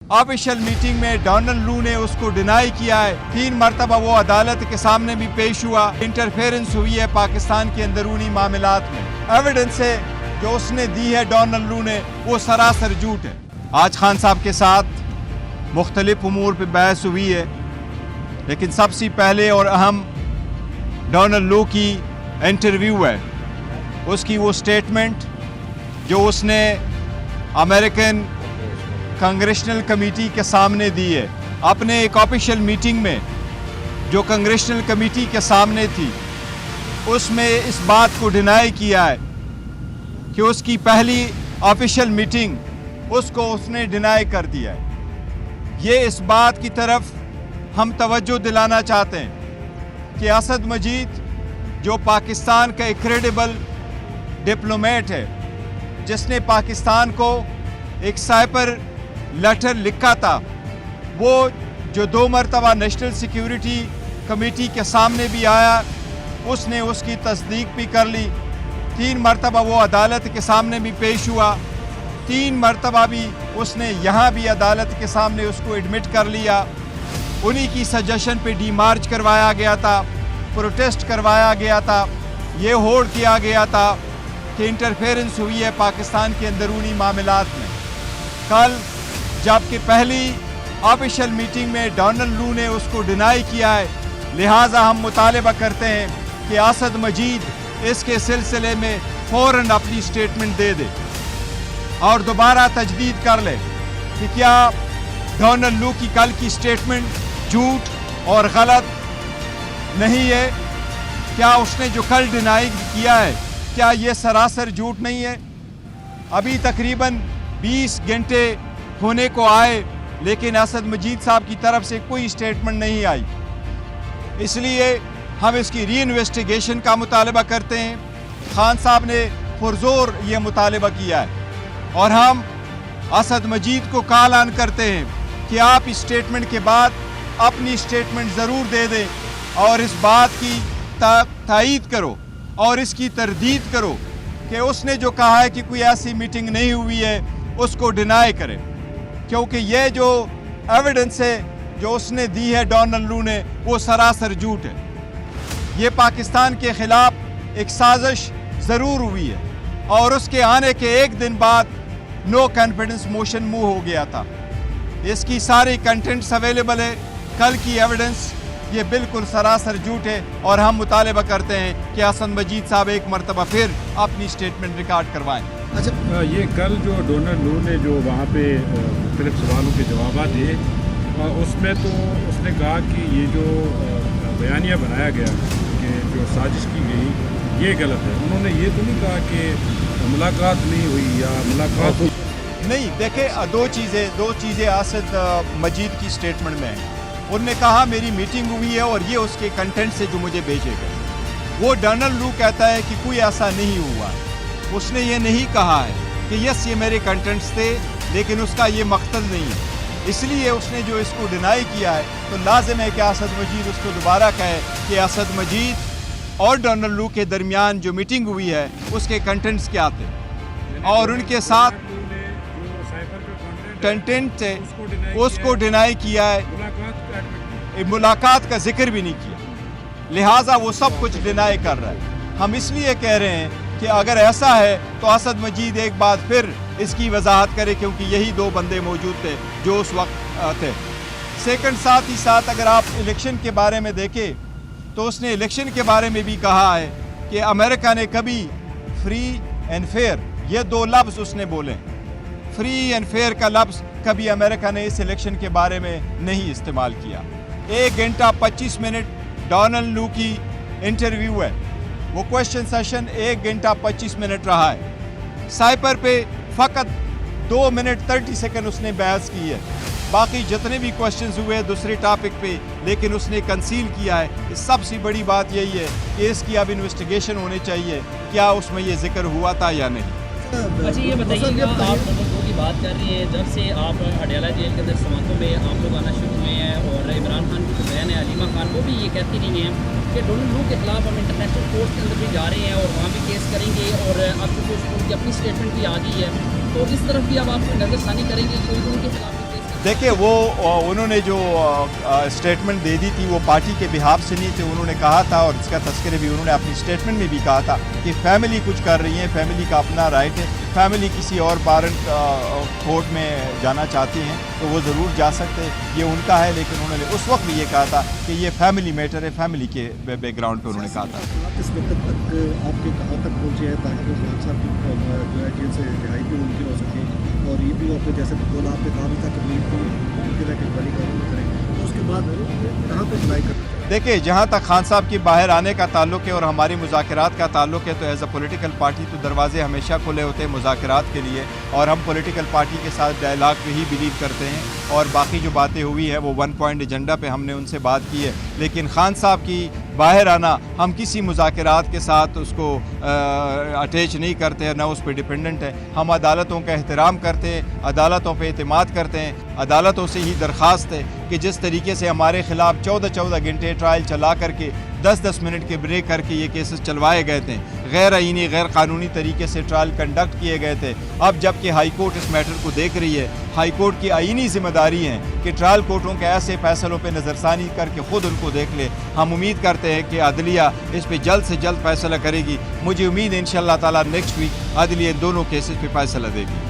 Official meeting में Donald लू ने उसको डिनाई किया है। 3 मरतबा वो अदालत के सामने भी पेश हुआ। इंटरफेरेंस हुई है पाकिस्तान के अंदरूनी मामलात में। एविडेंस है जो उसने दी है डोनाल्ड लू ने वो सरासर झूठ है। आज खान साहब के साथ मुख्तलिफ उमूर पर बहस हुई है, लेकिन सबसे पहले और अहम डोनाल्ड लू की इंटरव्यू है। उसकी वो स्टेटमेंट जो उसने अमेरिकन कांग्रेशनल कमेटी के सामने दी है। अपने एक ऑफिशियल मीटिंग में जो कांग्रेशनल कमेटी के सामने थी, उसमें इस बात को डिनाई किया है कि उसकी पहली ऑफिशियल मीटिंग उसको उसने डिनाई कर दिया है। ये इस बात की तरफ हम तवज्जो दिलाना चाहते हैं कि असद मजीद जो पाकिस्तान का एक क्रेडिबल डिप्लोमेट है, जिसने पाकिस्तान को एक साइपर लेटर लिखा था, वो जो 2 मरतबा नेशनल सिक्योरिटी कमेटी के सामने भी आया, उसने उसकी तस्दीक भी कर ली। 3 मरतबा वो अदालत के सामने भी पेश हुआ। 3 मरतबा भी उसने यहाँ भी अदालत के सामने उसको एडमिट कर लिया। उन्हीं की सजेशन पे डीमार्च करवाया गया था, प्रोटेस्ट करवाया गया था, ये होड़ किया गया था कि इंटरफेरेंस हुई है पाकिस्तान के अंदरूनी मामलात में। कल जबकि पहली ऑफिशियल मीटिंग में डोनाल्ड लू ने उसको डिनाई किया है, लिहाजा हम मुतालबा करते हैं कि असद मजीद इसके सिलसिले में फ़ौरन अपनी स्टेटमेंट दे दे और दोबारा तजदीद कर ले कि क्या डोनाल्ड लू की कल की स्टेटमेंट झूठ और गलत नहीं है। क्या उसने जो कल डिनाई किया है, क्या ये सरासर झूठ नहीं है। अभी तकरीबन 20 घंटे होने को आए, लेकिन असद मजीद साहब की तरफ से कोई स्टेटमेंट नहीं आई। इसलिए हम इसकी री इन्वेस्टिगेशन का मुतालबा करते हैं। खान साहब ने पुरजोर ये मुतालबा किया है और हम असद मजीद को कॉल ऑन करते हैं कि आप इस स्टेटमेंट के बाद अपनी स्टेटमेंट ज़रूर दे दें और इस बात की तायीद करो और इसकी तरदीद करो कि उसने जो कहा है कि कोई ऐसी मीटिंग नहीं हुई है, उसको डिनाई करें, क्योंकि ये जो एविडेंस है जो उसने दी है डोनाल्ड लू ने, वो सरासर झूठ है। ये पाकिस्तान के ख़िलाफ़ एक साजिश ज़रूर हुई है और उसके आने के एक दिन बाद नो कॉन्फिडेंस मोशन मूव हो गया था। इसकी सारी कंटेंट्स अवेलेबल है। कल की एविडेंस ये बिल्कुल सरासर झूठ है और हम मुतालबा करते हैं कि असद मजीद साहब एक मरतबा फिर अपनी स्टेटमेंट रिकॉर्ड करवाएं। अच्छा, ये कल जो डोनाल्ड लू ने जो वहाँ पे मुख्तलिफ सवालों के जवाब दिए, उसमें तो उसने कहा कि ये जो बयानिया बनाया गया कि जो साजिश की गई ये गलत है। उन्होंने ये तो नहीं कहा कि मुलाकात नहीं हुई या मुलाकात हुई। नहीं, देखें, दो चीज़ें असद मजीद की स्टेटमेंट में हैं। उन्होंने कहा मेरी मीटिंग हुई है और ये उसके कंटेंट से जो मुझे भेजे गए। वो डोनाल्ड लू कहता है कि कोई ऐसा नहीं हुआ। उसने ये नहीं कहा है कि यस ये मेरे कंटेंट्स थे, लेकिन उसका ये मकसद नहीं है। इसलिए उसने जो इसको डिनाई किया है, तो लाजिम है कि असद मजीद उसको दोबारा कहे कि असद मजीद और डोनाल्ड लू के दरमियान जो मीटिंग हुई है उसके कंटेंट्स क्या थे और उनके साथ कंटेंट थे उसको डिनाई किया है, मुलाकात का जिक्र भी नहीं किया। लिहाजा वो सब कुछ डिनाई कर रहा है। हम इसलिए कह रहे हैं कि अगर ऐसा है तो असद मजीद एक बार फिर इसकी वजाहत करे, क्योंकि यही 2 बंदे मौजूद थे जो उस वक्त थे। सेकंड, साथ ही साथ अगर आप इलेक्शन के बारे में देखें तो उसने इलेक्शन के बारे में भी कहा है कि अमेरिका ने कभी फ्री एंड फेयर, ये 2 लफ्ज़ उसने बोले। फ्री एंड फेयर का लफ्ज़ कभी अमेरिका ने इस इलेक्शन के बारे में नहीं इस्तेमाल किया। 1 घंटा 25 मिनट डोनाल्ड लू की इंटरव्यू है। वो क्वेश्चन सेशन 1 घंटा 25 मिनट रहा है। साइपर पे फ़कत 2 मिनट 30 सेकंड उसने बहस की है। बाकी जितने भी क्वेश्चंस हुए दूसरे टॉपिक पे, लेकिन उसने कंसील किया है। सबसे बड़ी बात यही है कि इसकी अब इन्वेस्टिगेशन होनी चाहिए, क्या उसमें ये जिक्र हुआ था या नहीं। अच्छा, ये बताइए, आप लोगों की बात कर रही है, जब से आप अडयाला जेल के अंदर समातों में आप लोग आना शुरू हुए हैं और इमरान खान की जो बहन है अलीमा खान, वो भी ये कहती रही हैं कि डोनाल्ड लू के खिलाफ हम इंटरनेशनल कोर्ट के अंदर भी जा रहे हैं और वहाँ भी केस करेंगे और अब चूँकि उनकी अपनी स्टेटमेंट भी आ गई है, तो इस तरफ भी अब आप नज़रसानी करेंगे, कोई उनके खिलाफ भी केस देखिए वो उन्होंने जो स्टेटमेंट दे दी थी वो पार्टी के बिहाफ से नहीं थे। उन्होंने कहा था और इसका तस्करे भी उन्होंने अपनी स्टेटमेंट में भी कहा था कि फैमिली कुछ कर रही है, फैमिली का अपना राइट है, फैमिली किसी और पारंट कोर्ट में जाना चाहती हैं तो वो ज़रूर जा सकते हैं, ये उनका है। लेकिन उन्होंने उस वक्त भी ये कहा था कि ये फैमिली मैटर है, फैमिली के बैकग्राउंड पर उन्होंने कहा था। इस वक्त तक आपके कहाँ तक पहुँचे हैं ताकि खान साहब की जो है जेल से रिहाई भी मुमकिन हो सके, और ये भी आपने जैसे बोला आपने कहा भी था कि मीर को मुमकिन है कि बड़ी कानून करें, तो उसके बाद कहाँ पे अप्लाई करें? देखिए जहाँ तक खान साहब की बाहर आने का ताल्लुक है और हमारी मुज़ाकरात का ताल्लुक है तो एज अ पॉलिटिकल पार्टी तो दरवाजे हमेशा खुले होते हैं मुज़ाकरात के लिए, और हम पॉलिटिकल पार्टी के साथ डायलॉग पे ही बिलीव करते हैं। और बाकी जो बातें हुई है वो 1 पॉइंट एजेंडा पे हमने उनसे बात की है, लेकिन खान साहब की बाहर आना हम किसी मुज़ाकरात के साथ उसको अटैच नहीं करते हैं, ना उस पर डिपेंडेंट है। हम अदालतों का एहतराम करते हैं, अदालतों पे एतमाद करते हैं। अदालतों से ही दरख्वास्त है कि जिस तरीके से हमारे ख़िलाफ़ 14-14 घंटे ट्रायल चला करके 10-10 मिनट के ब्रेक करके ये केसेस चलवाए गए थे, गैर आईनी गैर कानूनी तरीके से ट्रायल कंडक्ट किए गए थे। अब जबकि हाई कोर्ट इस मैटर को देख रही है, हाई कोर्ट की आईनी जिम्मेदारी है कि ट्रायल कोर्टों के ऐसे फैसलों पे नज़रसानी करके ख़ुद उनको देख ले। हम उम्मीद करते हैं कि अदलिया इस पे जल्द से जल्द फैसला करेगी। मुझे उम्मीद है इंशाअल्लाह ताला नेक्स्ट वीक अदलिया दोनों केसेस पे फैसला देगी।